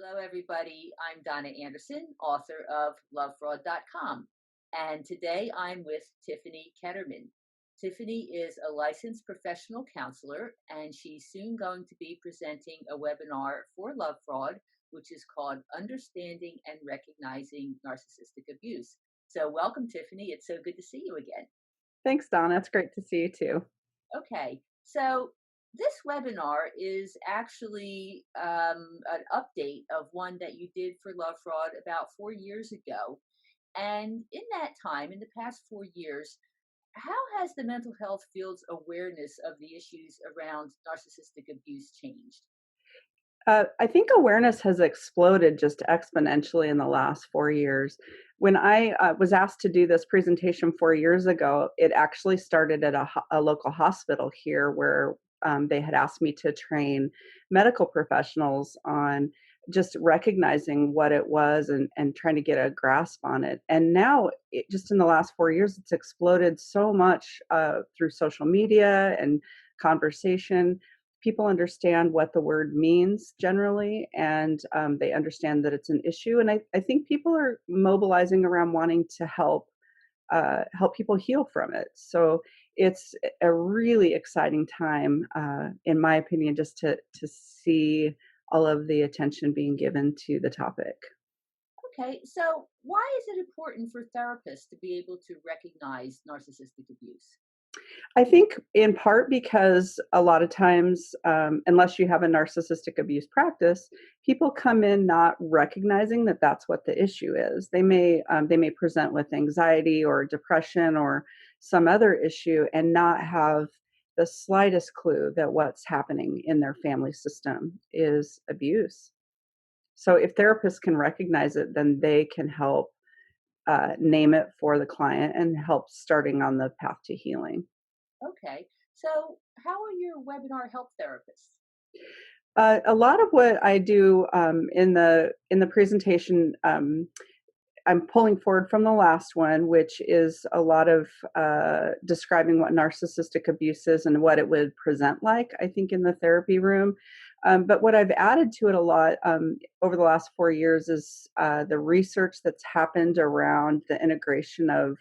Hello, everybody. I'm Donna Anderson, author of lovefraud.com. And today I'm with Tiffany Ketterman. Tiffany is a licensed professional counselor, and she's soon going to be presenting a webinar for Love Fraud, which is called Understanding and Recognizing Narcissistic Abuse. So, welcome, Tiffany. It's so good to see you again. Thanks, Donna. It's great to see you too. Okay, so this webinar is actually an update of one that you did for Love Fraud about 4 years ago. And in that time, in the past 4 years, how has the mental health field's awareness of the issues around narcissistic abuse changed? I think awareness has exploded just exponentially in the last 4 years. When I was asked to do this presentation 4 years ago, it actually started at a local hospital here where they had asked me to train medical professionals on just recognizing what it was and trying to get a grasp on it. And now, just in the last 4 years, it's exploded so much through social media and conversation. People understand what the word means generally, and they understand that it's an issue. And I think people are mobilizing around wanting to help people heal from it. So it's a really exciting time, in my opinion, just to see all of the attention being given to the topic. Okay, so why is it important for therapists to be able to recognize narcissistic abuse? I think in part because a lot of times, unless you have a narcissistic abuse practice, people come in not recognizing that that's what the issue is. They may present with anxiety or depression or some other issue and not have the slightest clue that what's happening in their family system is abuse. So if therapists can recognize it, then they can help name it for the client and help starting on the path to healing. Okay, so how are your webinar help therapists? A lot of what I do in the presentation, I'm pulling forward from the last one, which is a lot of describing what narcissistic abuse is and what it would present like, I think, in the therapy room. But what I've added to it a lot over the last 4 years is the research that's happened around the integration of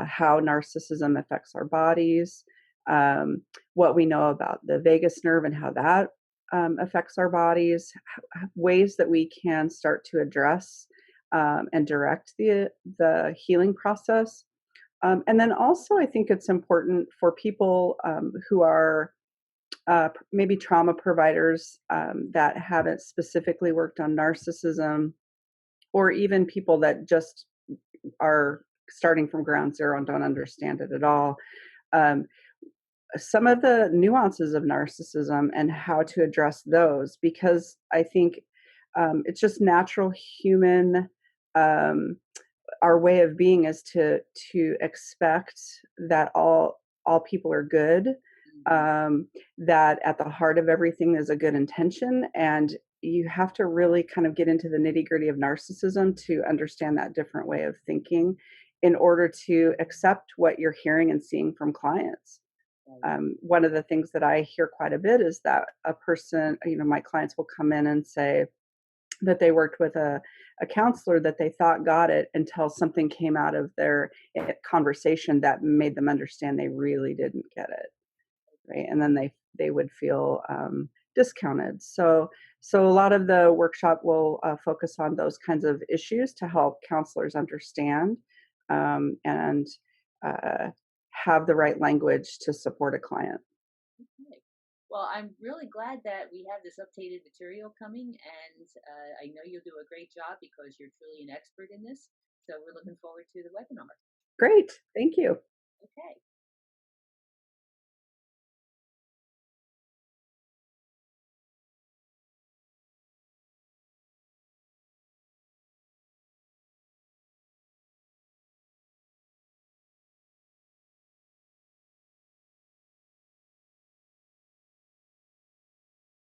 how narcissism affects our bodies, what we know about the vagus nerve and how that affects our bodies, ways that we can start to address and direct the healing process. And then also, I think it's important for people who are maybe trauma providers that haven't specifically worked on narcissism, or even people that just are starting from ground zero and don't understand it at all. Um, some of the nuances of narcissism and how to address those, because I think it's just natural human. Um, our way of being is to expect that all people are good, Mhm. that at the heart of everything is a good intention, and you have to really kind of get into the nitty gritty of narcissism to understand that different way of thinking in order to accept what you're hearing and seeing from clients. Right. One of the things that I hear quite a bit is that a person, my clients will come in and say that they worked with a counselor that they thought got it until something came out of their conversation that made them understand they really didn't get it, right? And then they would feel discounted. So a lot of the workshop will focus on those kinds of issues to help counselors understand and have the right language to support a client. Okay. Well, I'm really glad that we have this updated material coming, and I know you'll do a great job because you're truly an expert in this. So we're looking forward to the webinar. Great, thank you.